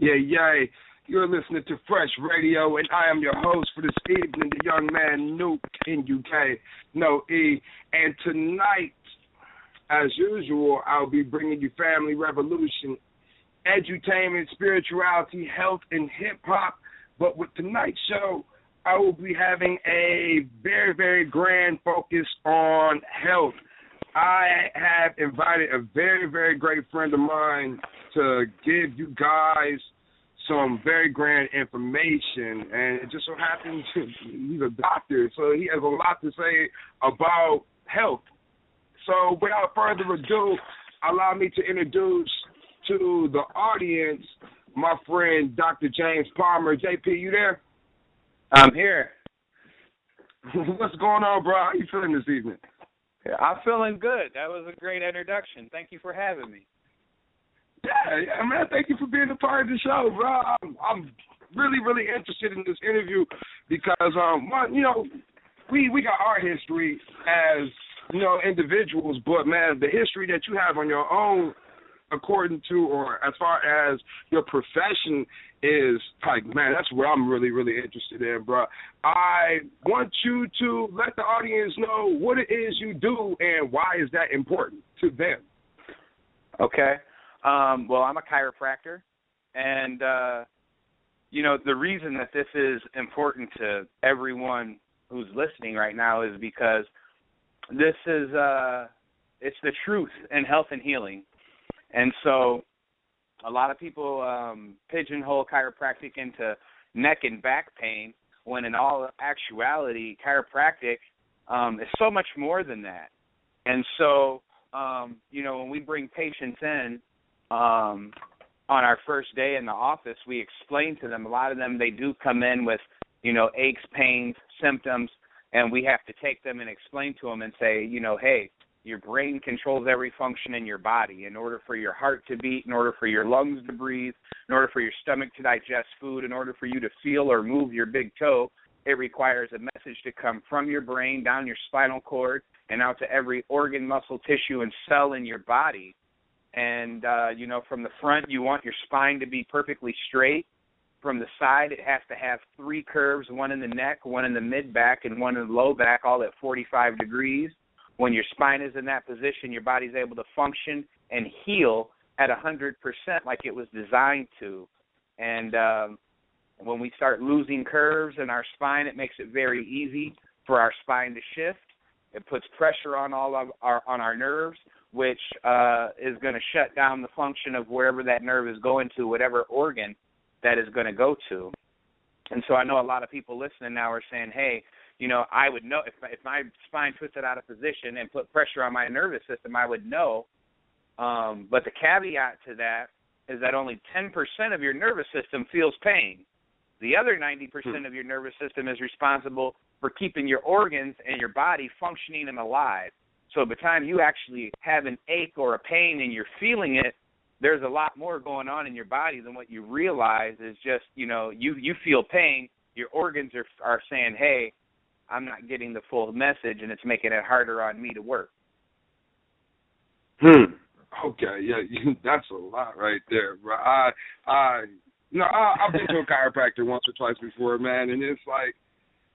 Yeah, yay. You're listening to Fresh Radio, and I am your host for this evening, the young man Nuke in UK, no E. And tonight, as usual, I'll be bringing you Family Revolution, edutainment, spirituality, health, and hip-hop. But with tonight's show, I will be having a very, very grand focus on health. I have invited a very, very great friend of mine to give you guys some very grand information, and it just so happens he's a doctor, so he has a lot to say about health. So without further ado, allow me to introduce to the audience my friend Dr. James Palmer. JP, you there? I'm here. What's going on, bro? How you feeling this evening? Yeah, I'm feeling good. That was a great introduction. Thank you for having me. Yeah, man, thank you for being a part of the show, bro. I'm really, really interested in this interview because, we got our history as, individuals, but, man, the history that you have on your own according to or as far as your profession is, like, man, that's what I'm really, really interested in, bro. I want you to let the audience know what it is you do and why is that important to them. Okay. Well, I'm a chiropractor, and, the reason that this is important to everyone who's listening right now is because this is, it's the truth in health and healing. And so a lot of people pigeonhole chiropractic into neck and back pain when in all actuality, chiropractic is so much more than that. And so, when we bring patients in, on our first day in the office, we explain to them, a lot of them, they do come in with, aches, pains, symptoms, and we have to take them and explain to them and say, hey, your brain controls every function in your body. In order for your heart to beat, in order for your lungs to breathe, in order for your stomach to digest food, in order for you to feel or move your big toe, it requires a message to come from your brain down your spinal cord and out to every organ, muscle, tissue, and cell in your body. And, from the front, you want your spine to be perfectly straight. From the side, it has to have 3 curves, one in the neck, one in the mid-back, and one in the low back, all at 45 degrees. When your spine is in that position, your body's able to function and heal at 100% like it was designed to. And when we start losing curves in our spine, it makes it very easy for our spine to shift. It puts pressure on all of our nerves, which is going to shut down the function of wherever that nerve is going to, whatever organ that is going to go to. And so I know a lot of people listening now are saying, hey, I would know if my spine twisted out of position and put pressure on my nervous system, I would know. But the caveat to that is that only 10% of your nervous system feels pain. The other 90% of your nervous system is responsible for keeping your organs and your body functioning and alive. So by the time you actually have an ache or a pain and you're feeling it, there's a lot more going on in your body than what you realize is just, you feel pain, your organs are saying, hey, I'm not getting the full message, and it's making it harder on me to work. Okay, yeah, that's a lot right there, bro. I've been to a chiropractor once or twice before, man, and it's like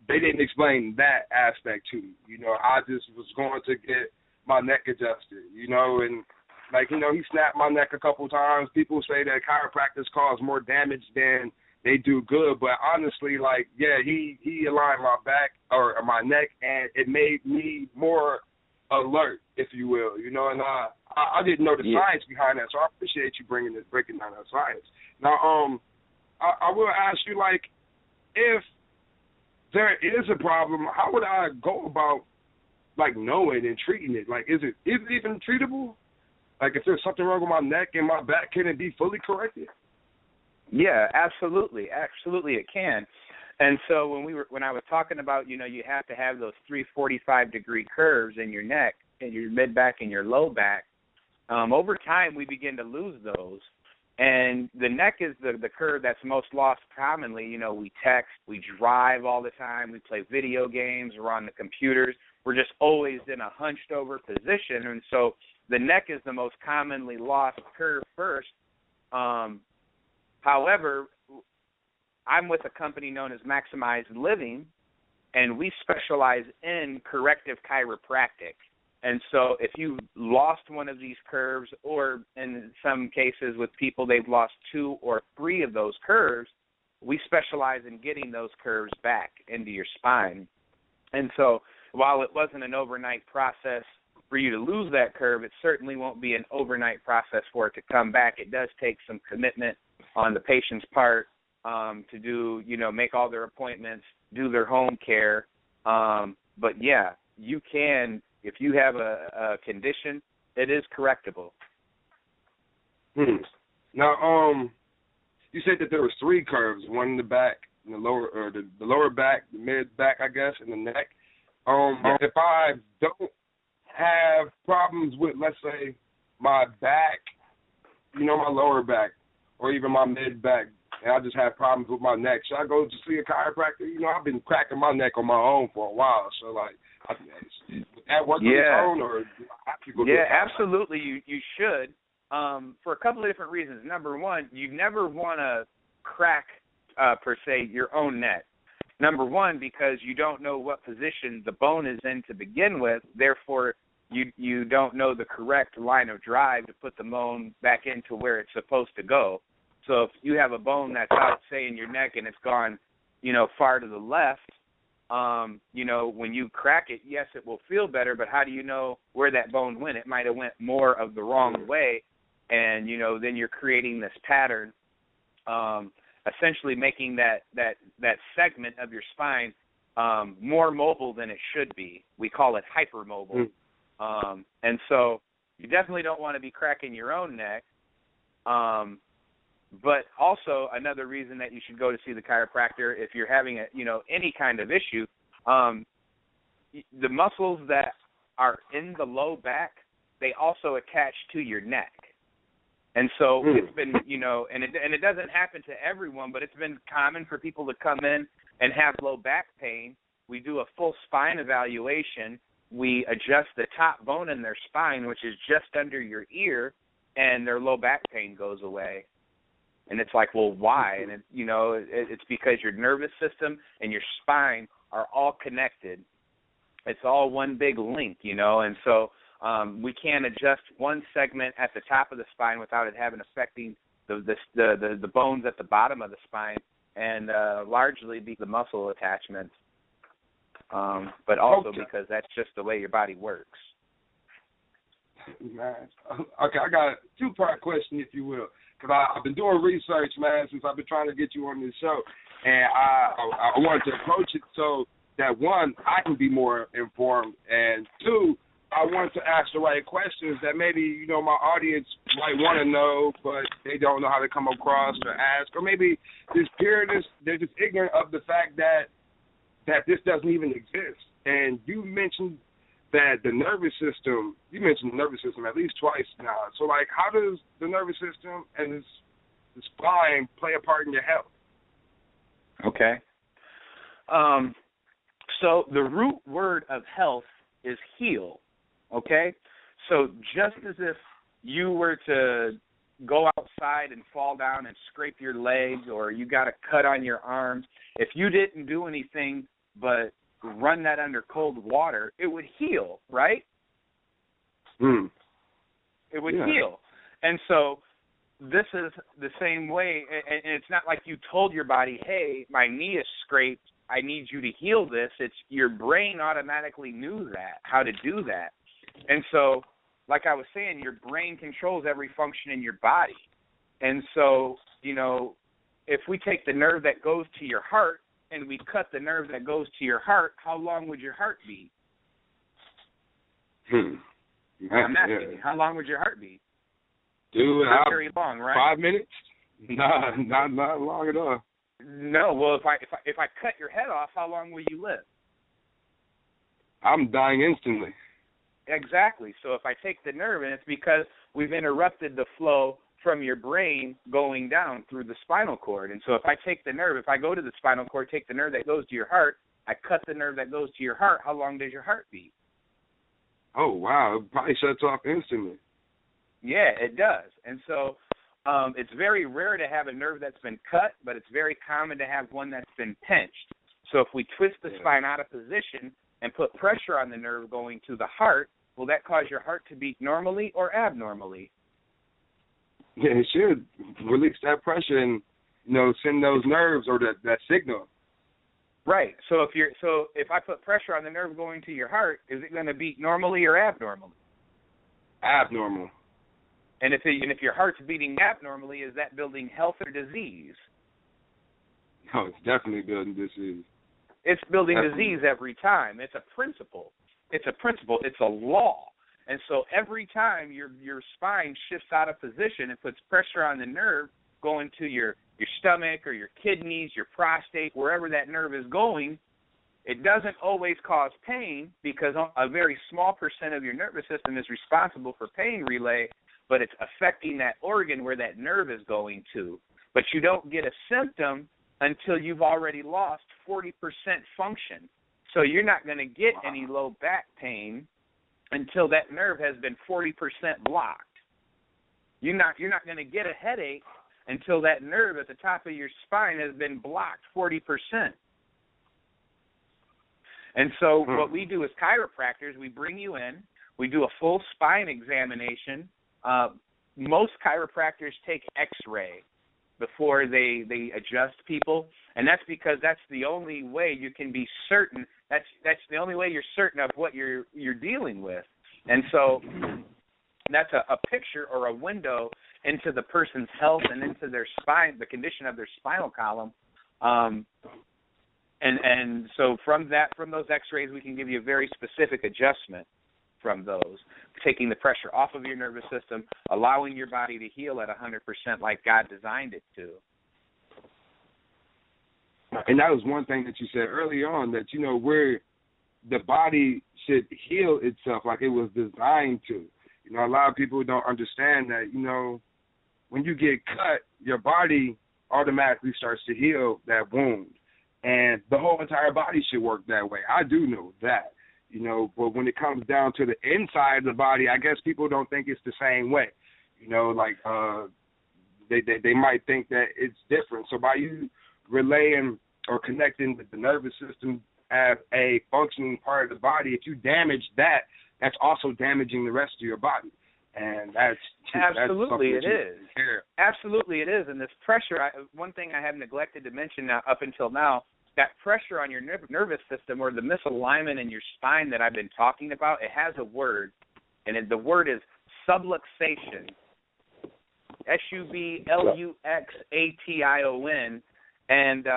they didn't explain that aspect to me. I just was going to get my neck adjusted, and he snapped my neck a couple times. People say that chiropractors cause more damage than they do good, but honestly, he aligned my back or my neck, and it made me more alert, if you will, and I didn't know the science behind that, so I appreciate you breaking down that science. Now, I will ask you, if there is a problem, how would I go about, knowing and treating it? Is it even treatable? If there's something wrong with my neck and my back, can it be fully corrected? Yeah, absolutely. Absolutely it can. And so when I was talking about, you have to have those 345-degree curves in your neck, in your mid-back and your low back, over time we begin to lose those. And the neck is the curve that's most lost commonly. We text, we drive all the time, we play video games, we're on the computers. We're just always in a hunched-over position. And so the neck is the most commonly lost curve first. However, I'm with a company known as Maximized Living, and we specialize in corrective chiropractic. And so if you lost one of these curves, or in some cases with people, they've lost 2 or 3 of those curves, we specialize in getting those curves back into your spine. And so while it wasn't an overnight process for you to lose that curve, it certainly won't be an overnight process for it to come back. It does take some commitment on the patient's part to do, make all their appointments, do their home care. But, yeah, you can, if you have a condition, it is correctable. Now, you said that there was 3 curves, one in the back, in the lower, or the lower back, the mid back, I guess, and the neck. If I don't have problems with, let's say, my back, my lower back, or even my mid back, and I just have problems with my neck, should I go to see a chiropractor? I've been cracking my neck on my own for a while, so would that work on its own, or do I have to go to a chiropractor? Absolutely, you should, for a couple of different reasons. Number one, you never want to crack, per se, your own neck. Number one, because you don't know what position the bone is in to begin with, therefore you don't know the correct line of drive to put the bone back into where it's supposed to go. So if you have a bone that's out, say, in your neck and it's gone, far to the left, when you crack it, yes, it will feel better, but how do you know where that bone went? It might have went more of the wrong way, and, then you're creating this pattern, essentially making that segment of your spine more mobile than it should be. We call it hypermobile. And so you definitely don't want to be cracking your own neck. But also another reason that you should go to see the chiropractor if you're having any kind of issue, the muscles that are in the low back, they also attach to your neck. And so it's been, and it doesn't happen to everyone, but it's been common for people to come in and have low back pain. We do a full spine evaluation. We adjust the top bone in their spine, which is just under your ear, and their low back pain goes away. And it's like, well, why? And, it's because your nervous system and your spine are all connected. It's all one big link, and so we can't adjust one segment at the top of the spine without it affecting the bones at the bottom of the spine, and largely be the muscle attachments, but also because that's just the way your body works. Man. Okay, I got a 2-part question, if you will, because I've been doing research, man, since I've been trying to get you on this show, and I wanted to approach it so that, 1, I can be more informed, and 2, I wanted to ask the right questions that maybe, my audience might want to know, but they don't know how to come across or ask, or maybe they're just ignorant of the fact that this doesn't even exist. And you mentioned that you mentioned the nervous system at least twice now. So, how does the nervous system and the spine play a part in your health? Okay. So the root word of health is heal, okay? So just as if you were to go outside and fall down and scrape your legs, or you got a cut on your arm, if you didn't do anything but run that under cold water, it would heal, right? It would heal. And so this is the same way, and it's not like you told your body, hey, my knee is scraped, I need you to heal this. It's your brain automatically knew that, how to do that. And so, like I was saying, your brain controls every function in your body. And so, if we take the nerve that goes to your heart and we cut the nerve that goes to your heart, how long would your heart be? I'm asking you, how long would your heart be? Dude, not very long, right? 5 minutes? Nah, not long at all. No, well, if I cut your head off, how long will you live? I'm dying instantly. Exactly. So if I take the nerve, and it's because we've interrupted the flow from your brain going down through the spinal cord. And so if I take the nerve, if I go to the spinal cord, take the nerve that goes to your heart, I cut the nerve that goes to your heart, how long does your heart beat? Oh, wow. It probably shuts off instantly. Yeah, it does. And so It's very rare to have a nerve that's been cut, but it's very common to have one that's been pinched. So if we twist the spine out of position and put pressure on the nerve going to the heart, will that cause your heart to beat normally or abnormally? Yeah, it should release that pressure and, send those nerves or that signal. Right. So if I put pressure on the nerve going to your heart, is it going to beat normally or abnormally? Abnormal. And if your heart's beating abnormally, is that building health or disease? No, it's definitely building disease. It's building disease every time. It's a principle. It's a law. And so every time your spine shifts out of position and puts pressure on the nerve going to your stomach or your kidneys, your prostate, wherever that nerve is going, it doesn't always cause pain because a very small percent of your nervous system is responsible for pain relay, but it's affecting that organ where that nerve is going to. But you don't get a symptom until you've already lost 40% function. So you're not going to get any low back pain until that nerve has been 40% blocked. You're not going to get a headache until that nerve at the top of your spine has been blocked 40%. And so what we do as chiropractors, we bring you in, we do a full spine examination. Most chiropractors take X-ray before they adjust people, and that's because that's the only way you can be certain. That's the only way you're certain of what you're dealing with. And so that's a picture or a window into the person's health and into their spine, the condition of their spinal column. And so from those X-rays, we can give you a very specific adjustment from those, taking the pressure off of your nervous system, allowing your body to heal at 100% like God designed it to. And that was one thing that you said early on, that, where the body should heal itself like it was designed to. A lot of people don't understand that, when you get cut, your body automatically starts to heal that wound. And the whole entire body should work that way. I do know that, but when it comes down to the inside of the body, I guess people don't think it's the same way. They might think that it's different. So by you relaying or connecting with the nervous system as a functioning part of the body, if you damage that, that's also damaging the rest of your body. And absolutely it is. Absolutely it is. And this pressure, one thing I have neglected to mention up until now, that pressure on your nervous system or the misalignment in your spine that I've been talking about, it has a word, and the word is subluxation. SUBLUXATION. And,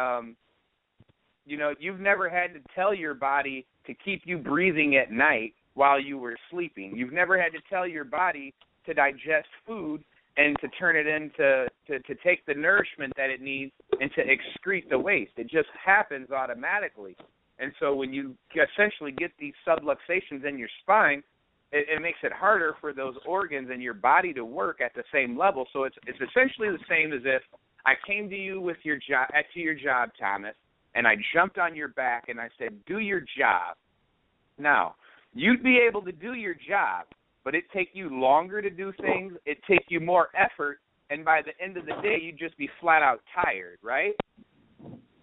you've never had to tell your body to keep you breathing at night while you were sleeping. You've never had to tell your body to digest food and to turn it into to take the nourishment that it needs and to excrete the waste. It just happens automatically. And so when you essentially get these subluxations in your spine, it makes it harder for those organs in your body to work at the same level. So it's essentially the same as if I came to you with your job, Thomas, and I jumped on your back and I said, do your job. Now, you'd be able to do your job, but it'd take you longer to do things. It'd take you more effort, and by the end of the day, you'd just be flat out tired, right?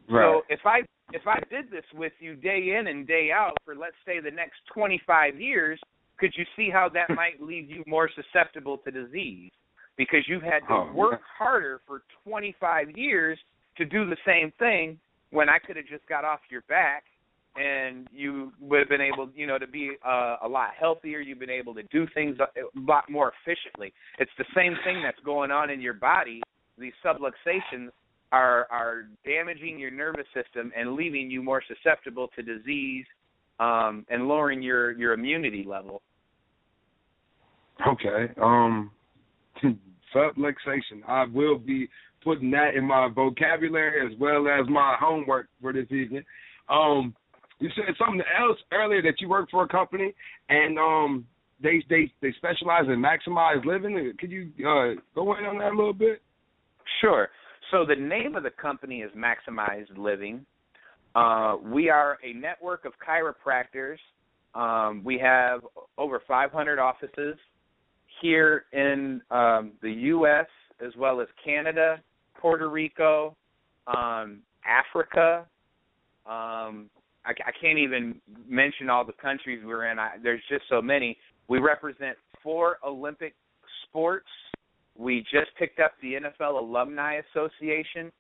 So if I did this with you day in and day out for, let's say, the next 25 years, could you see how that might leave you more susceptible to disease? Because you've had to work harder for 25 years to do the same thing when I could have just got off your back and you would have been able, to be a lot healthier. You've been able to do things a lot more efficiently. It's the same thing that's going on in your body. These subluxations are damaging your nervous system and leaving you more susceptible to disease and lowering your immunity level. Okay. Subluxation. I will be putting that in my vocabulary as well as my homework for this evening. You said something else earlier, that you work for a company and they specialize in maximized living. Could you go in on that a little bit? Sure. So the name of the company is Maximized Living. We are a network of chiropractors. We have over 500 offices here in the U.S., as well as Canada, Puerto Rico, Africa. I can't even mention all the countries we're in. There's just so many. We represent 4 Olympic sports. We just picked up the NFL Alumni Association,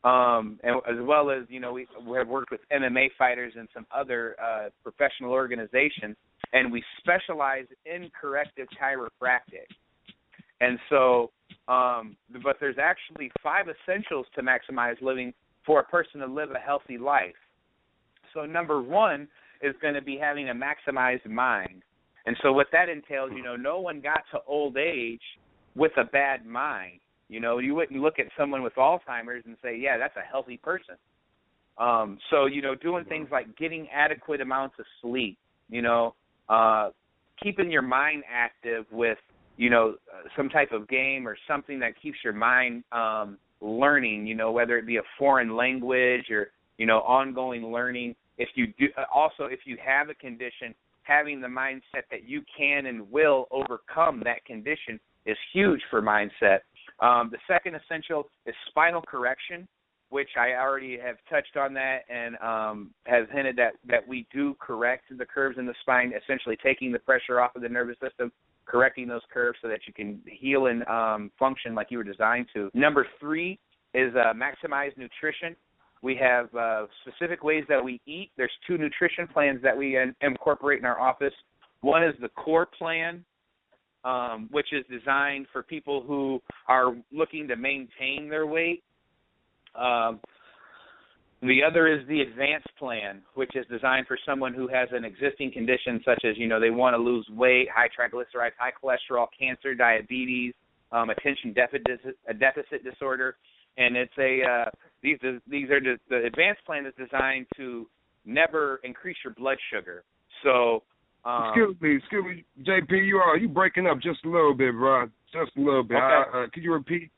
and as well as, we have worked with MMA fighters and some other professional organizations, and we specialize in corrective chiropractic. And so, but there's actually 5 essentials to maximize living for a person to live a healthy life. So number 1 is going to be having a maximized mind. And so what that entails, no one got to old age with a bad mind. You wouldn't look at someone with Alzheimer's and say, yeah, that's a healthy person. So, doing things like getting adequate amounts of sleep, keeping your mind active with, some type of game or something that keeps your mind learning, whether it be a foreign language or, ongoing learning. If you do, also, if you have a condition, having the mindset that you can and will overcome that condition is huge for mindset. The second essential is spinal correction, which I already have touched on that and has hinted that we do correct the curves in the spine, essentially taking the pressure off of the nervous system, correcting those curves so that you can heal and function like you were designed to. Number 3 is maximize nutrition. We have specific ways that we eat. There's 2 nutrition plans that we incorporate in our office. One is the core plan, which is designed for people who are looking to maintain their weight. The other is the advanced plan, which is designed for someone who has an existing condition such as, they want to lose weight, high triglycerides, high cholesterol, cancer, diabetes, attention deficit disorder. And it's these are the advanced plan is designed to never increase your blood sugar. So excuse me, JP, you breaking up just a little bit, bro. Just a little bit. Okay. Could you repeat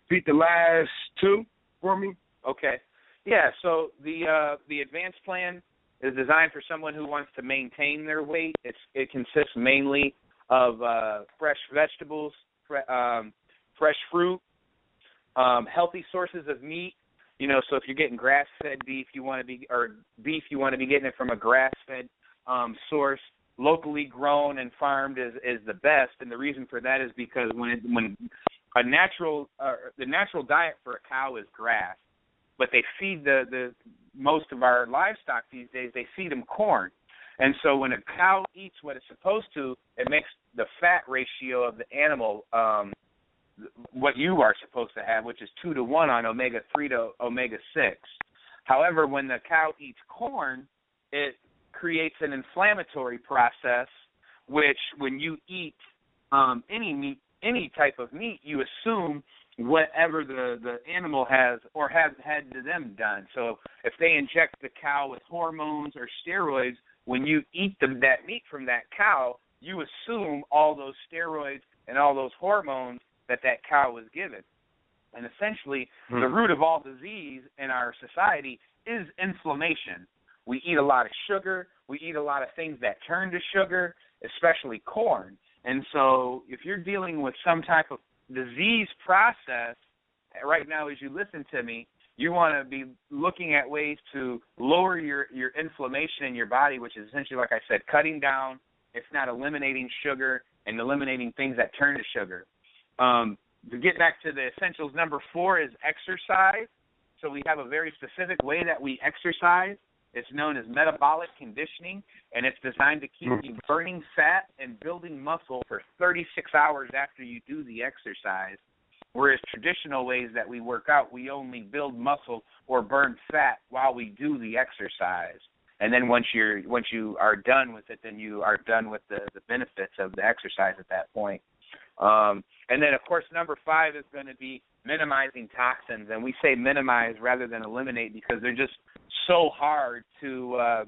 the last 2 for me? Okay. Yeah. So the advanced plan is designed for someone who wants to maintain their weight. It consists mainly of fresh vegetables, fresh fruit, healthy sources of meat. So if you're getting grass-fed beef, you want to be getting it from a grass-fed source. Locally grown and farmed is the best, and the reason for that is because when the natural diet for a cow is grass, but they feed the most of our livestock these days, they feed them corn. And so when a cow eats what it's supposed to, it makes the fat ratio of the animal what you are supposed to have, which is 2 to 1 on omega-3 to omega-6. However, when the cow eats corn, it creates an inflammatory process, which when you eat any meat, any type of meat, you assume whatever the animal has or has had to them done. So if they inject the cow with hormones or steroids, when you eat that meat from that cow, you assume all those steroids and all those hormones that cow was given. And essentially, the root of all disease in our society is inflammation. We eat a lot of sugar. We eat a lot of things that turn to sugar, especially corn. And so if you're dealing with some type of disease process, right now as you listen to me, you want to be looking at ways to lower your inflammation in your body, which is essentially, like I said, cutting down, if not eliminating sugar and eliminating things that turn to sugar. To get back to the essentials, number 4 is exercise. So we have a very specific way that we exercise. It's known as metabolic conditioning, and it's designed to keep you burning fat and building muscle for 36 hours after you do the exercise. Whereas traditional ways that we work out, we only build muscle or burn fat while we do the exercise. And then once you are done with it, then you are done with the benefits of the exercise at that point. And then, of course, number 5 is going to be minimizing toxins. And we say minimize rather than eliminate because they're just so hard to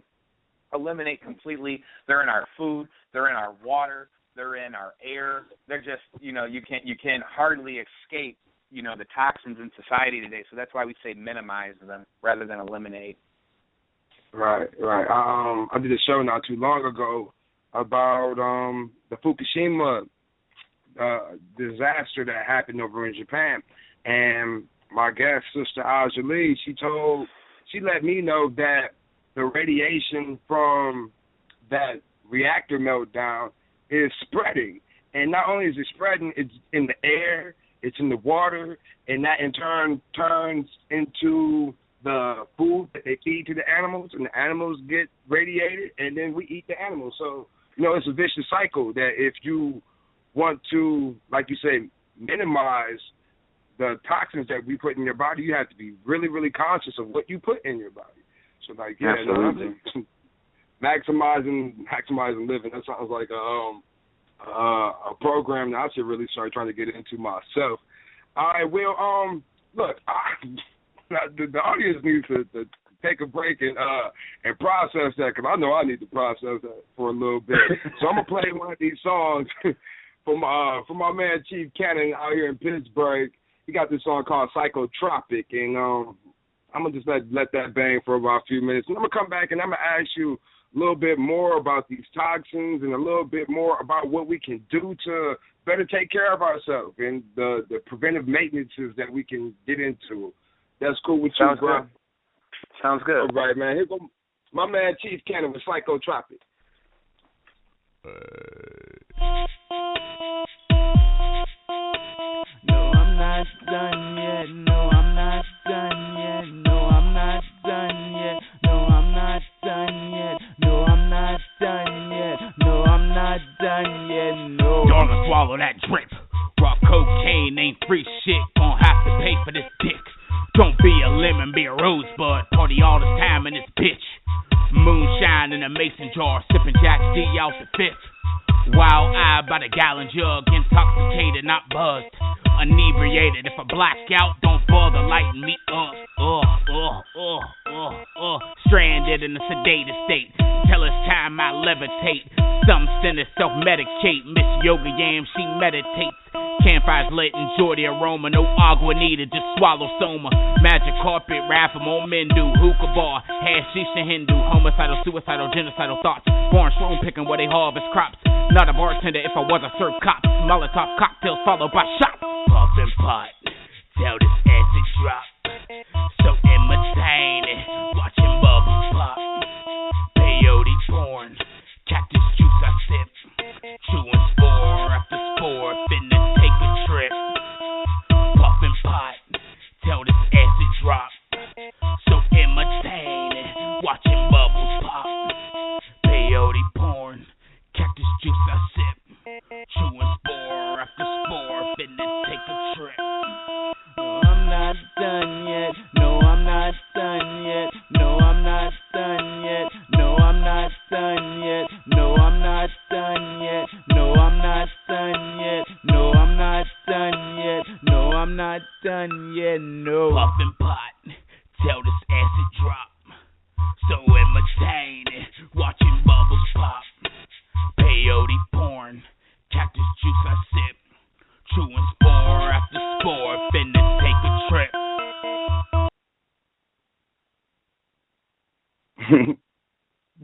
eliminate completely. They're in our food. They're in our water. They're in our air. They're just, you can hardly escape, the toxins in society today. So that's why we say minimize them rather than eliminate. Right. I did a show not too long ago about the Fukushima disaster that happened over in Japan. And my guest, Sister Aja Lee, she let me know that the radiation from that reactor meltdown is spreading. And not only is it spreading, it's in the air, it's in the water, and that in turn turns into the food that they feed to the animals, and the animals get radiated, and then we eat the animals. So, it's a vicious cycle that if you want to, like you say, minimize the toxins that we put in your body, you have to be really, really conscious of what you put in your body. So, Absolutely. maximizing living. That sounds like a program that I should really start trying to get into myself. All right, well, look, the audience needs to take a break and process that, because I know I need to process that for a little bit. So I'm gonna play one of these songs from my man Chief Cannon out here in Pittsburgh. He got this song called Psychotropic, and I'm gonna just let that bang for about a few minutes, and I'm gonna come back and I'm gonna ask you a little bit more about these toxins and a little bit more about what we can do to better take care of ourselves and the preventive maintenances that we can get into. That's cool with you, bro? Good. Sounds good. All right, man. Here go my man Chief Cannon with Psychotropic. No, I'm not done yet. No, I'm not done yet. No, I'm not done yet. No, I'm not done yet. No, I'm not done yet. No, I'm not done yet. No. Gonna swallow that drip. Raw cocaine ain't free shit. Gonna have to pay for this dick. Don't be a lemon, be a rosebud. Party all the time in this bitch. Moonshine in a mason jar. Sipping Jack D out the fifth. Wild-eyed by the gallon jug. Intoxicated, not buzzed. Inebriated. If I black out, don't bother lighting me up. Stranded in a sedated state. Till it's time I levitate. Some sinners self-medicate. Miss Yoga Yam, she meditates. Campfires lit, enjoy the aroma. No agua needed, just swallow soma. Magic carpet, raffle, Mindu. Hookah bar, hashish and Hindu. Homicidal, suicidal, genocidal thoughts. Born strong picking where they harvest crops. Not a bartender if I was a serve cops. Molotov cocktails followed by shots. Puffin' pot, till this acid drop. So imitating, watching bubbles pop. Peyote porn, cactus juice I sip. Chewing spore after spore, finna take a trip. Puffin' pot, till this acid drop. So imitating, watching bubbles pop. Peyote porn, cactus juice I sip. Chewing spore after spore, finna take a trip. No, I'm not done yet. No, I'm not done yet. No, I'm not done yet. No, I'm not done yet. No, I'm not done yet. No, I'm not done yet. No, I'm not done yet. No, I'm not done yet. No. Puffin' pot, till this acid drop. So imitating, watching bubbles pop. Peyote porn, cactus juice I sip. Chewing spore after spore, finna take a trip.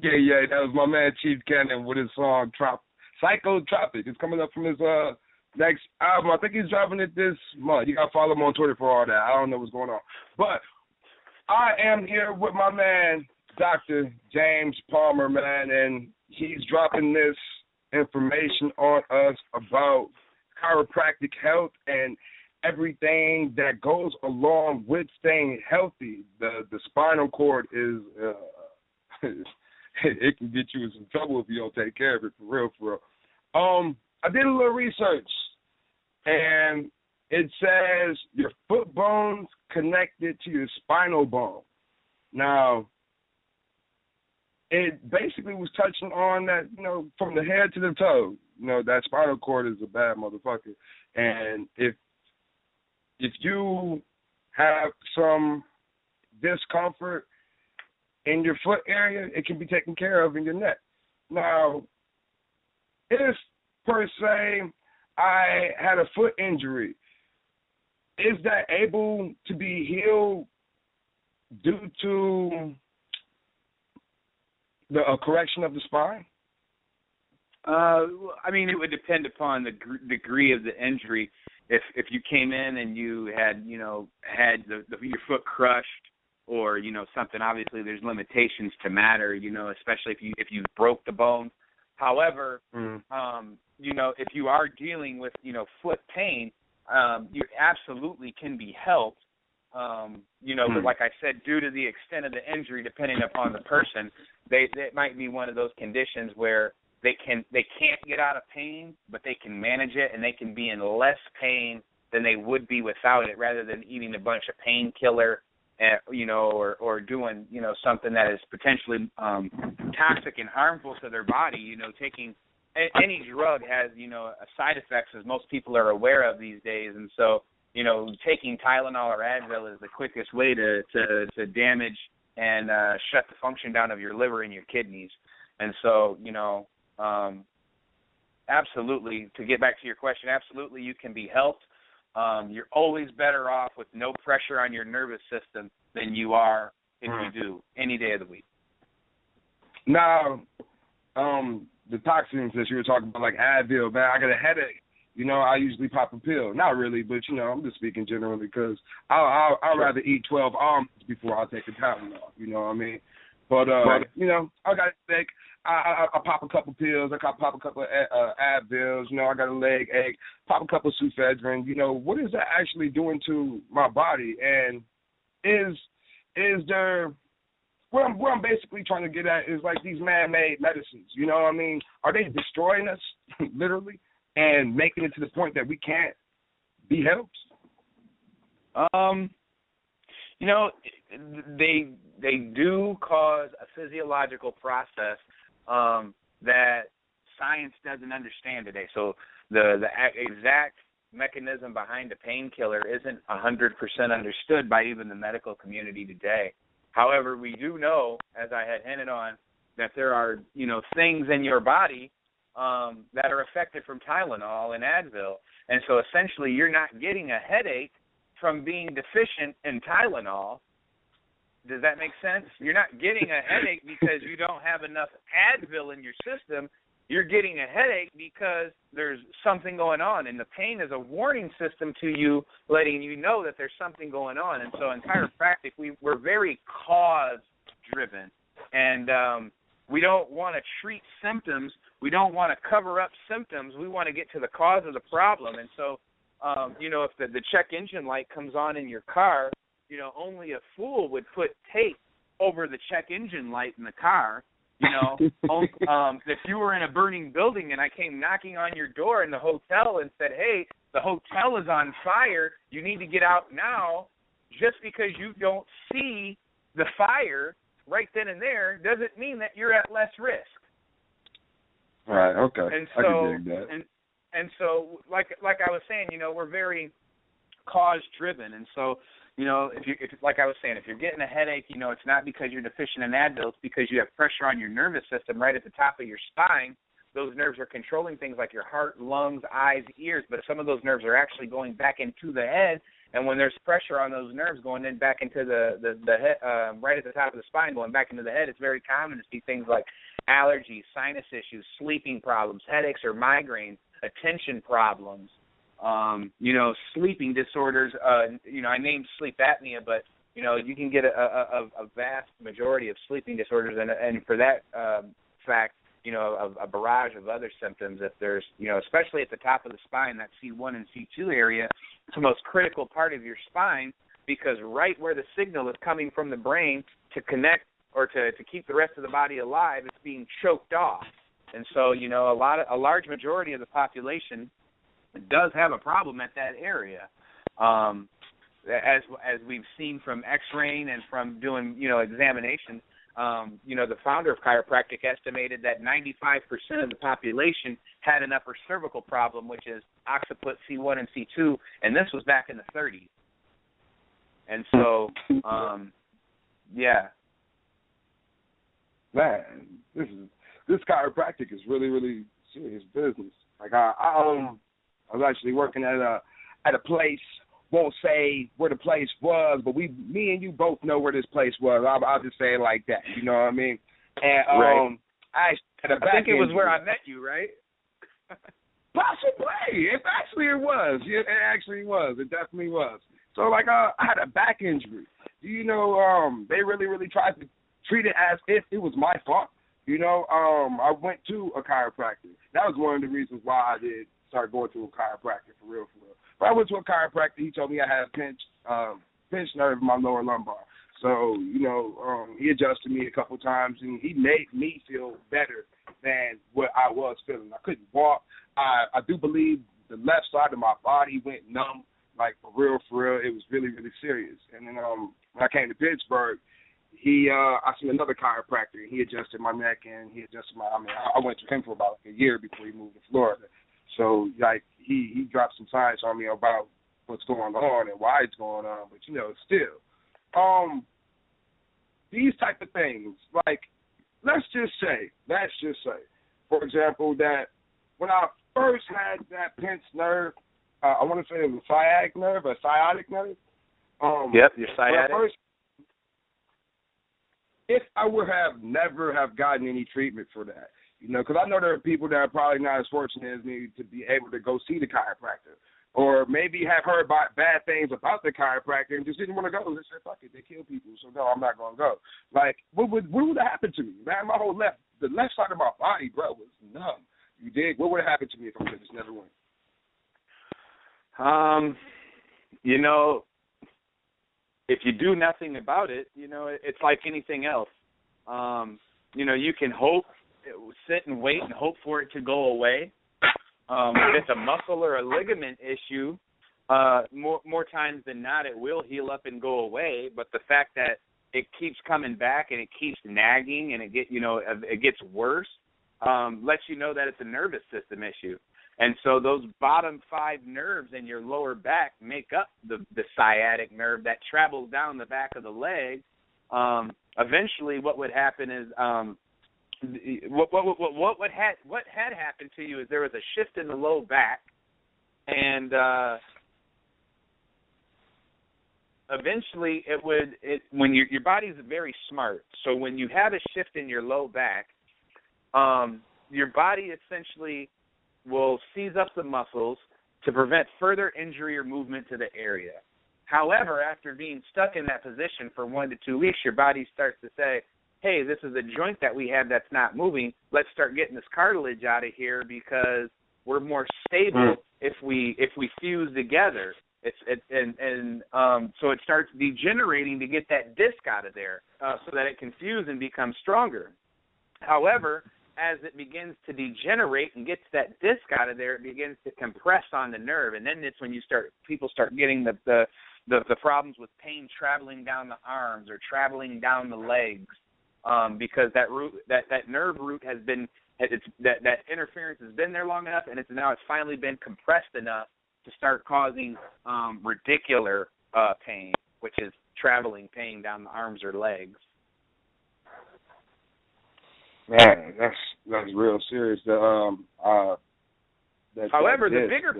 Yeah, that was my man Chief Cannon with his song Psychotropic. It's coming up from his next album. I think he's dropping it this month. You gotta follow him on Twitter for all that. I don't know what's going on. But I am here with my man Dr. James Palmer, man, and he's dropping this information on us about chiropractic health and everything that goes along with staying healthy. The spinal cord is it can get you in some trouble if you don't take care of it, for real. I did a little research, and it says your foot bone's connected to your spinal bone. Now, it basically was touching on that, from the head to the toe, that spinal cord is a bad motherfucker. And if you have some discomfort in your foot area, it can be taken care of in your neck. Now, if, per se, I had a foot injury, is that able to be healed due to a correction of the spine? I mean, it would depend upon the degree of the injury. If you came in and you had your foot crushed or something, obviously there's limitations to matter. Especially if you broke the bone. However, if you are dealing with foot pain, you absolutely can be helped. But like I said, due to the extent of the injury, depending upon the person, it might be one of those conditions where they can't get out of pain, but they can manage it, and they can be in less pain than they would be without it, rather than eating a bunch of painkiller, or doing something that is potentially toxic and harmful to their body. Taking any drug has side effects, as most people are aware of these days, and so taking Tylenol or Advil is the quickest way to damage and shut the function down of your liver and your kidneys. And so, absolutely, to get back to your question, absolutely you can be helped. You're always better off with no pressure on your nervous system than you are if you do any day of the week. Now, the toxins that you were talking about, like Advil, man, I got a headache. I usually pop a pill. Not really, but, I'm just speaking generally because I'd rather eat 12 almonds before I take a Tylenol, you know what I mean? But, I got a headache. I pop a couple pills. I pop a couple of Advils. I got a leg ache. Pop a couple of Sufedrin. What is that actually doing to my body? And is there what I'm basically trying to get at is like these man-made medicines. You know what I mean? Are they destroying us literally and making it to the point that we can't be helped? They do cause a physiological process that science doesn't understand today. So the exact mechanism behind a painkiller isn't 100% understood by even the medical community today. However, we do know, as I had hinted on, that there are things in your body that are affected from Tylenol and Advil, and so essentially you're not getting a headache from being deficient in Tylenol. Does that make sense? You're not getting a headache because you don't have enough Advil in your system. You're getting a headache because there's something going on, and the pain is a warning system to you, letting you know that there's something going on. And so in chiropractic, we're very cause-driven, and we don't want to treat symptoms. We don't want to cover up symptoms. We want to get to the cause of the problem. And so, if the check engine light comes on in your car, only a fool would put tape over the check engine light in the car. If you were in a burning building and I came knocking on your door in the hotel and said, hey, the hotel is on fire, you need to get out now, just because you don't see the fire right then and there doesn't mean that you're at less risk. Right, okay. And so, I can dig that. And so, like I was saying, we're very cause-driven. And so, if like I was saying, if you're getting a headache, it's not because you're deficient in Advil, it's because you have pressure on your nervous system right at the top of your spine. Those nerves are controlling things like your heart, lungs, eyes, ears, but some of those nerves are actually going back into the head. And when there's pressure on those nerves going in back into the head, right at the top of the spine, going back into the head, it's very common to see things like allergies, sinus issues, sleeping problems, headaches or migraines, attention problems, sleeping disorders. I named sleep apnea, but you can get a vast majority of sleeping disorders, and for that fact, a barrage of other symptoms. If there's, especially at the top of the spine, that C1 and C2 area, it's the most critical part of your spine, because right where the signal is coming from the brain to connect or to keep the rest of the body alive, it's being choked off. And so, a large majority of the population does have a problem at that area. As we've seen from X-raying and from doing, examinations, the founder of chiropractic estimated that 95% of the population had an upper cervical problem, which is occiput C1 and C2, and this was back in the 30s. And so, yeah. Man, this chiropractic is really, really serious business. Like I was actually working at a place. Won't say where the place was, but me and you both know where this place was. I'll just say it like that. You know what I mean? And right. I had a back I think it was injury. where I met you, right? Possibly. It was. Yeah, it actually was. It definitely was. So, like, I had a back injury. You know, they really tried to treat it as if it was my fault. You know, I went to a chiropractor. That was one of the reasons why I did start going to a chiropractor for real. But I went to a chiropractor. He told me I had a pinched nerve in my lower lumbar. So, you know, he adjusted me a couple times, and he made me feel better than what I was feeling. I couldn't walk. I do believe the left side of my body went numb, like for real. It was really serious. And then when I came to Pittsburgh, I seen another chiropractor, and he adjusted my neck, and he adjusted I went to him for about like a year before he moved to Florida. So, like, he dropped some science on me about what's going on and why it's going on. But, you know, still, these type of things, like, let's just say, for example, that when I first had that pinched nerve, I want to say it was a sciatic nerve. Yep, your sciatic. If I would have never have gotten any treatment for that, you know, because I know there are people that are probably not as fortunate as me to be able to go see the chiropractor, or maybe have heard bad things about the chiropractor and just didn't want to go. They said, fuck it, they kill people, so no, I'm not going to go. Like, what would have happened to me? Man, the left side of my body, bro, was numb. You dig? What would have happened to me if I just never went? You know, if you do nothing about it, you know, it's like anything else. You know, you can sit and wait and hope for it to go away. If it's a muscle or a ligament issue, more times than not, it will heal up and go away. But the fact that it keeps coming back and it keeps nagging and it gets worse, lets you know that it's a nervous system issue. And so those bottom 5 nerves in your lower back make up the sciatic nerve that travels down the back of the leg. Eventually, what would happen is what had happened to you is there was a shift in the low back, and eventually when your body's very smart. So when you have a shift in your low back, your body essentially will seize up the muscles to prevent further injury or movement to the area. However, after being stuck in that position for 1 to 2 weeks, your body starts to say, hey, this is a joint that we have that's not moving. Let's start getting this cartilage out of here because we're more stable if we fuse together. So it starts degenerating to get that disc out of there so that it can fuse and become stronger. However, as it begins to degenerate and gets that disc out of there, it begins to compress on the nerve, and then it's when people start getting the problems with pain traveling down the arms or traveling down the legs, because that nerve root has been that interference has been there long enough, and it's finally been compressed enough to start causing radicular pain, which is traveling pain down the arms or legs. Man, that's real serious. However, the bigger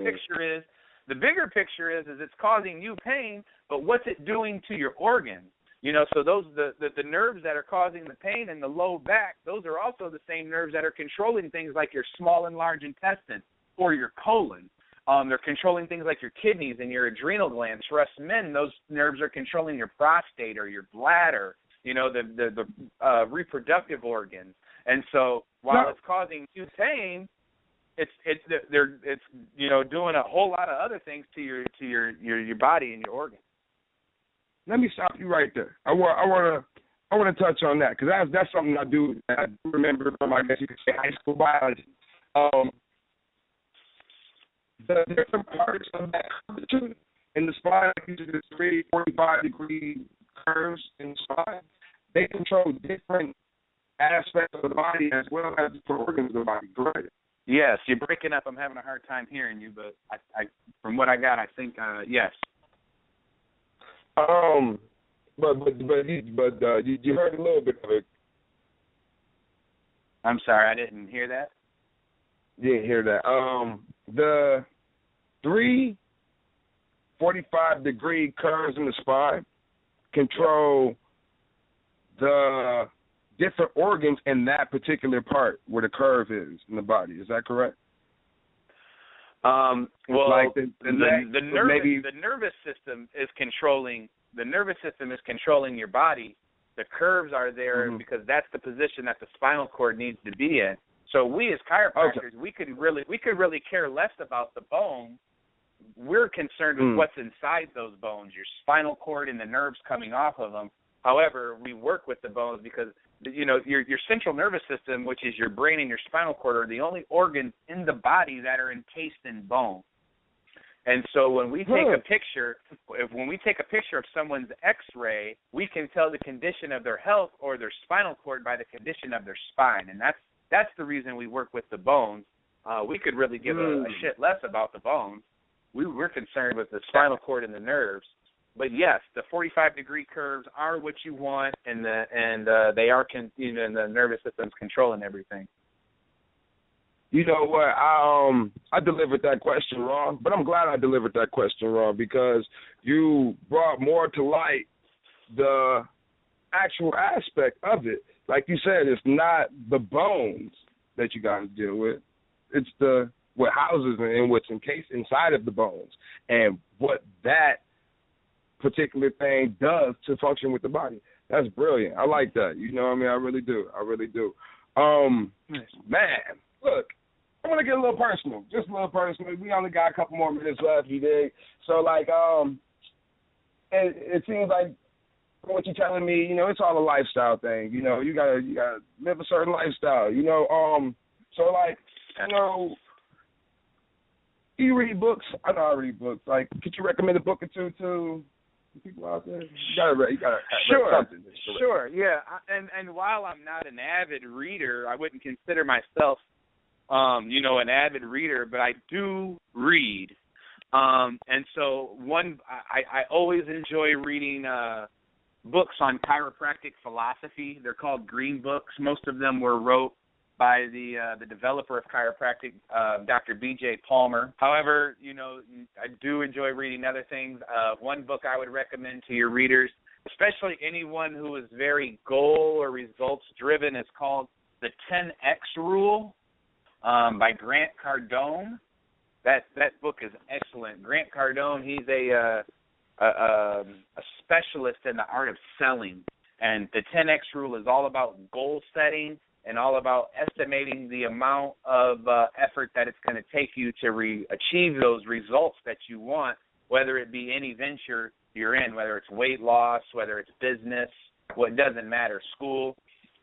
picture is it's causing you pain, but what's it doing to your organs? You know, so those the nerves that are causing the pain in the low back, those are also the same nerves that are controlling things like your small and large intestine or your colon. They're controlling things like your kidneys and your adrenal glands. For us men, those nerves are controlling your prostate or your bladder, you know, the reproductive organs. And so while it's causing you pain, it's doing a whole lot of other things to your body and your organs. Let me stop you right there. I want to touch on that because that's something I do remember from, I guess you could say, high school biology. The different parts of that curvature in the spine, like the 45-degree curves in the spine, they control different aspects of the body as well as different organs of the body, correct? Yes, you're breaking up. I'm having a hard time hearing you, but I from what I got, I think yes. But you heard a little bit of it. I'm sorry, I didn't hear that. You didn't hear that. The 3 45-degree curves in the spine control the different organs in that particular part where the curve is in the body. Is that correct? Well, like the nervous system is controlling your body. The curves are there because that's the position that the spinal cord needs to be in. So we as chiropractors, we could really care less about the bone. We're concerned with what's inside those bones, your spinal cord and the nerves coming off of them. However, we work with the bones because, you know, your central nervous system, which is your brain and your spinal cord, are the only organs in the body that are encased in bone. And so when we take a picture, of someone's X-ray, we can tell the condition of their health or their spinal cord by the condition of their spine, and that's the reason we work with the bones. We could really give a shit less about the bones. We're concerned with the spinal cord and the nerves. But yes, the 45-degree curves are what you want, and they are and the nervous system's controlling everything. You know what? I delivered that question wrong, but I'm glad I delivered that question wrong because you brought more to light the actual aspect of it. Like you said, it's not the bones that you got to deal with. It's what houses and what's encased inside of the bones and what that particular thing does to function with the body. That's brilliant. I like that. You know what I mean? I really do. Man, look, I want to get a little personal, just a little personal. We only got a couple more minutes left, you dig? So, like, it seems like from what you're telling me, you know, it's all a lifestyle thing. You know, you gotta live a certain lifestyle. You know, so like, you know, do you read books? I know I read books. Like, could you recommend a book or two to people out there? You gotta read something. Sure, yeah. And while I'm not an avid reader, I wouldn't consider myself an avid reader, but I do read. And so I always enjoy reading books on chiropractic philosophy. They're called green books. Most of them were wrote by the developer of chiropractic, Dr. B.J. Palmer. However, you know, I do enjoy reading other things. One book I would recommend to your readers, especially anyone who is very goal or results driven, is called The 10X Rule. By Grant Cardone. That book is excellent. Grant Cardone, he's a specialist in the art of selling, and the 10X rule is all about goal setting and all about estimating the amount of effort that it's going to take you to achieve those results that you want, whether it be any venture you're in, whether it's weight loss, whether it's business, what doesn't matter, school.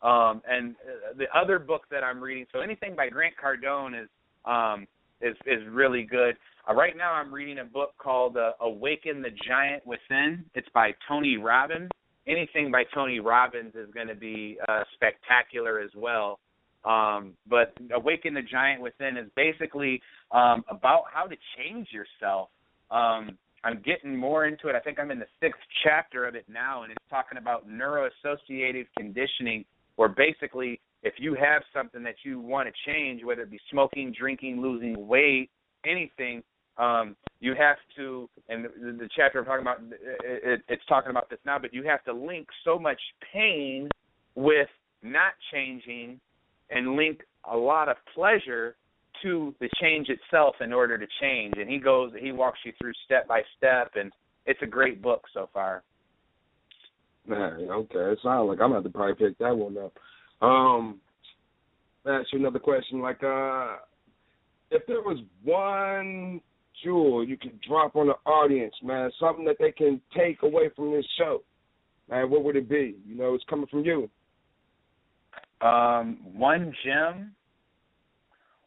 And the other book that I'm reading, so anything by Grant Cardone is really good. Right now I'm reading a book called Awaken the Giant Within. It's by Tony Robbins. Anything by Tony Robbins is going to be spectacular as well. But Awaken the Giant Within is basically about how to change yourself. I'm getting more into it. I think I'm in the 6th chapter of it now, and it's talking about neuroassociative conditioning, where basically if you have something that you want to change, whether it be smoking, drinking, losing weight, anything, you have to, and the chapter I'm talking about, it's talking about this now, but you have to link so much pain with not changing and link a lot of pleasure to the change itself in order to change. And he walks you through step by step, and it's a great book so far. Man, okay. It sounds like I'm going to have to probably pick that one up. Ask you another question. Like, if there was one jewel you could drop on the audience, man, something that they can take away from this show, man, what would it be? You know, it's coming from you. One gem?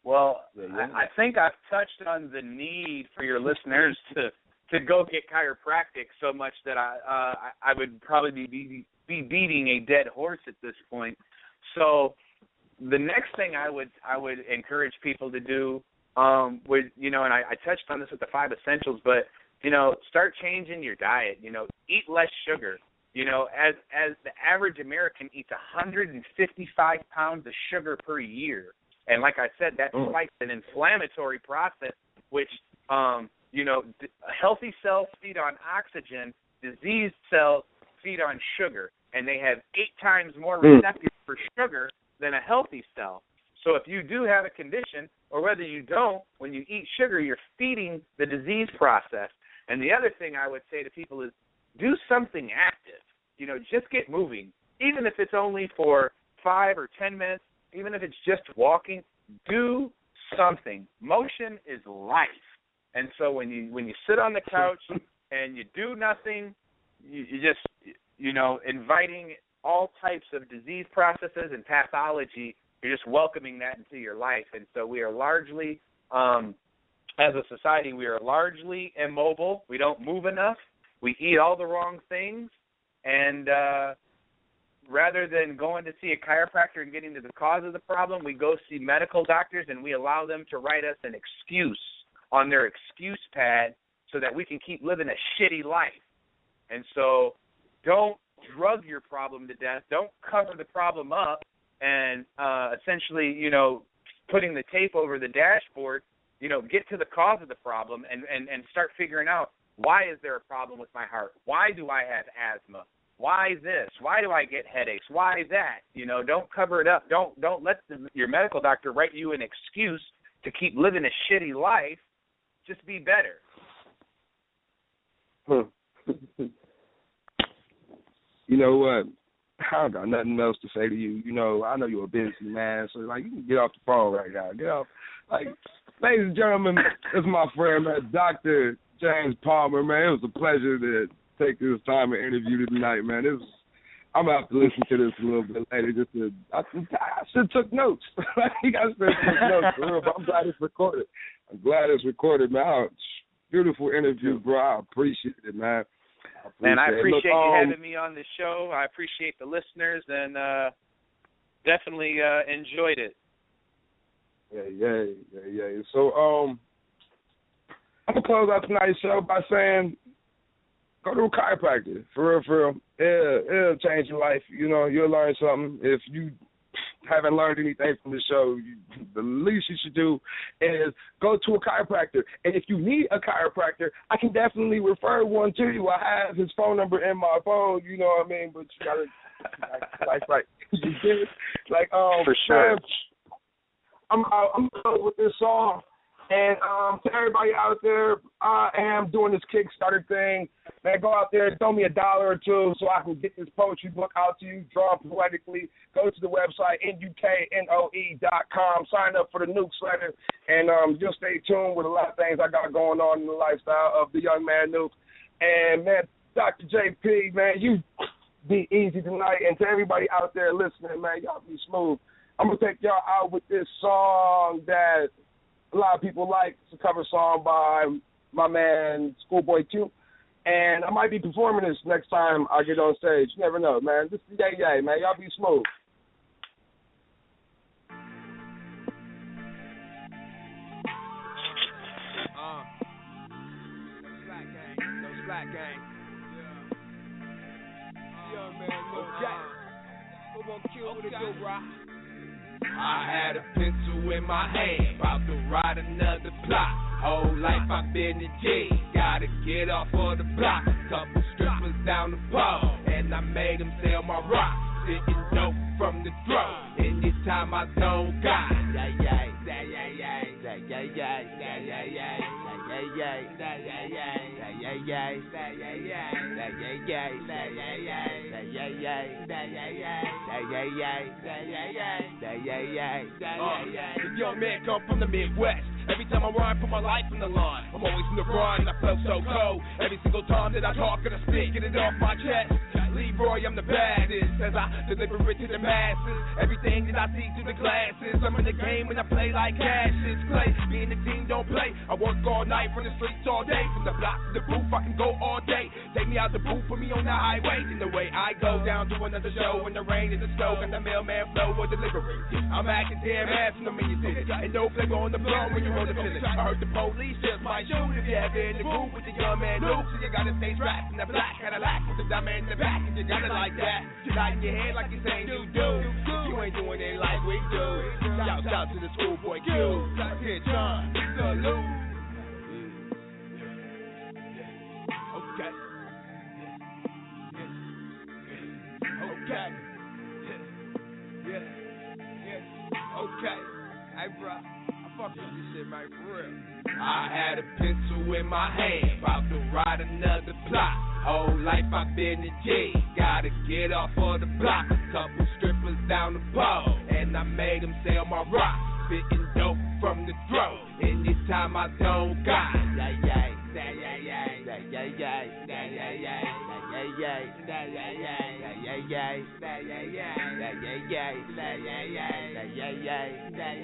Well, I think I've touched on the need for your listeners to go get chiropractic so much that I would probably be beating a dead horse at this point. So the next thing I would encourage people to do would, you know, and I touched on this with the 5 essentials, but, you know, start changing your diet. You know, eat less sugar. You know, as the average American eats 155 pounds of sugar per year. And like I said, that's like an inflammatory process, which, you know, healthy cells feed on oxygen, diseased cells feed on sugar. and they have 8 times more receptors for sugar than a healthy cell. So if you do have a condition, or whether you don't, when you eat sugar, you're feeding the disease process. And the other thing I would say to people is do something active. You know, just get moving. Even if it's only for 5 or 10 minutes, even if it's just walking, do something. Motion is life. And so when you sit on the couch and you do nothing, you just, you know, inviting all types of disease processes and pathology. You're just welcoming that into your life. And so we are largely, as a society, we are largely immobile. We don't move enough. We eat all the wrong things. And rather than going to see a chiropractor and getting to the cause of the problem, we go see medical doctors and we allow them to write us an excuse on their excuse pad so that we can keep living a shitty life. And so don't drug your problem to death. Don't cover the problem up and essentially, you know, putting the tape over the dashboard. You know, get to the cause of the problem and start figuring out, why is there a problem with my heart? Why do I have asthma? Why this? Why do I get headaches? Why that? You know, don't cover it up. Don't let your medical doctor write you an excuse to keep living a shitty life. Just be better. You know what? I don't got nothing else to say to you. You know, I know you're a busy man, so, like, you can get off the phone right now. Get off. Like, ladies and gentlemen, this is my friend, man, Dr. James Palmer, man. It was a pleasure to take this time and interview you tonight, man. I'm going to have to listen to this a little bit later. I should have took notes. I should have took notes, for real, but I'm glad it's recorded. Man. Beautiful interview, bro. I appreciate it, man. I appreciate you having me on the show. I appreciate the listeners, and definitely enjoyed it. Yeah. So, I'm going to close out tonight's show by saying, go to a chiropractor. For real. It'll change your life. You know, you'll learn something. If you haven't learned anything from the show, the least you should do is go to a chiropractor. And if you need a chiropractor, I can definitely refer one to you. I have his phone number in my phone, you know what I mean? But you gotta, like, you get it? Like, for sure. I'm going with this song. And to everybody out there, I am doing this Kickstarter thing. Man, go out there, throw me $1 or $2 so I can get this poetry book out to you, drawn poetically. Go to the website, NUKNOE.com. Sign up for the newsletter, and you'll stay tuned with a lot of things I got going on in the lifestyle of the young man Nuke. And, man, Dr. JP, man, you be easy tonight. And to everybody out there listening, man, y'all be smooth. I'm going to take y'all out with this song that a lot of people like. It's a cover song by my man Schoolboy Q. And I might be performing this next time I get on stage. You never know, man. This is Yay, man. Y'all be smooth. Slack gang. Young man, no jack. Come on, kill with it, go, bro. I had a pencil in my hand, about to write another plot. Whole life I've been a G, gotta get off of the block. Couple strippers down the pole, and I made them sell my rocks. Sitting dope from the throat, anytime I don't got. The young man come from the Midwest. Every time I rhyme, put my life on the line. I'm always in the run, and I felt so cold. Every single time that I talk and I spit, get it off my chest. Leroy, I'm the baddest as I deliver it to the masses. Everything that I see through the glasses. I'm in the game and I play like Cassius Clay. Me and the team don't play. I work all night from the streets all day. From the block to the booth, I can go all day. Take me out the booth, put me on the highway. And the way I go down to another show in the rain and the snow, and the mailman flow or delivery. I'm acting damn ass in the million cities. And no flavor on the floor when you're on the finish. I heard the police just might shoot if you ever in the group with the young man Luke. So you gotta stay strapped in the black Cadillac with the diamond in the back. And you got it like that. You hide in your head like you're saying you do. You ain't doing it like we do. Shout out to the Schoolboy Q. Attention, salute. Okay. Hey, bro, I fuck with this shit, man, for real. I had a pencil in my hand, about to write another plot. Whole life I've been a G, gotta get off of the block. A couple strippers down the pole, and I made them sell my rock. Spitting dope from the throat, anytime I don't got. Yeah, yeah, yeah, yeah, yeah, yeah, yeah, yeah, yeah, yeah. Yeah, yeah, yeah, yeah, yeah, yeah, yeah, yeah, yeah, yeah, yeah, yeah, yeah,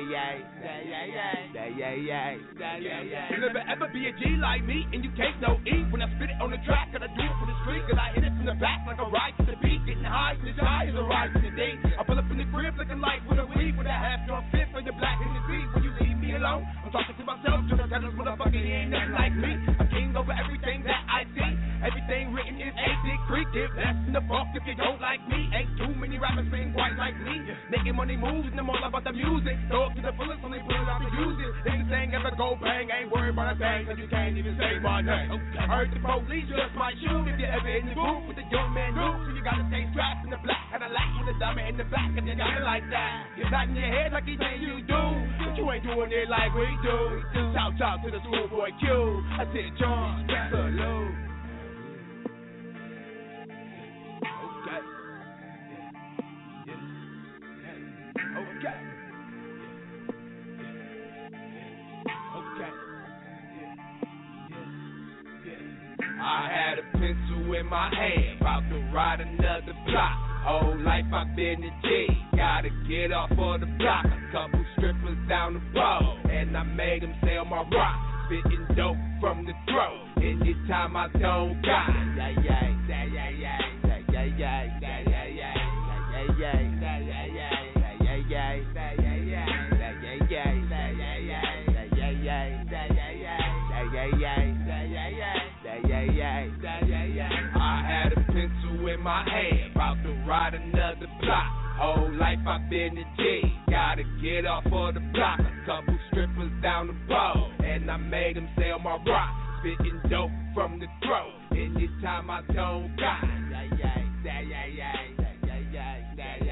yeah, yeah, yeah, yeah, yeah. You'll never ever be a G like me, and you can't no E when I spit it on the track. Cause I do it for the street, cause I hit it from the back like a ride to the beat. Getting high from the sky is a ride to the day. I pull up in the crib looking like with a weed, with a half-drawn fifth for the black in the beat. When you leave me alone, I'm talking to myself, to the tell this motherfucker he ain't nothing like me. I'm king over everything that I see. Everything written is a big creek. Give less in the fuck if you don't like me. Ain't too many rappers spitting quite like me. Making money moves and I'm all about the music. Throw it to the fullest, only put it out to use it. If this thing ever go bang, ain't worried about a thing, cause you can't even say my name. Okay. Heard the police just might shoot if you ever in the booth with the young man loop. So you gotta stay strapped in the black, and a lack with a diamond in the back, and you got it like that. You're not in your head like he think you do, but you ain't doing it like we do. Shout out to the schoolboy Q. I said John, salute. I had a pencil in my hand, about to write another plot. Whole life I've been a G, gotta get off of the block. A couple strippers down the pole, and I made them sell my rock. Spitting dope from the throat, anytime I don't got. Yeah, yeah, yeah, yeah, yeah, yeah, yeah, yeah, yeah, yeah, yeah, yeah, yeah, yeah, yeah, yeah. I had a pencil in my hand, about to write another plot. Whole life I've been a G, gotta get off of the block. A couple strippers down the pole, and I made them sell my rock. Spitting dope from the throat, anytime I don't got. Yeah, yeah, yeah, yeah, yeah, yeah, yeah, yeah.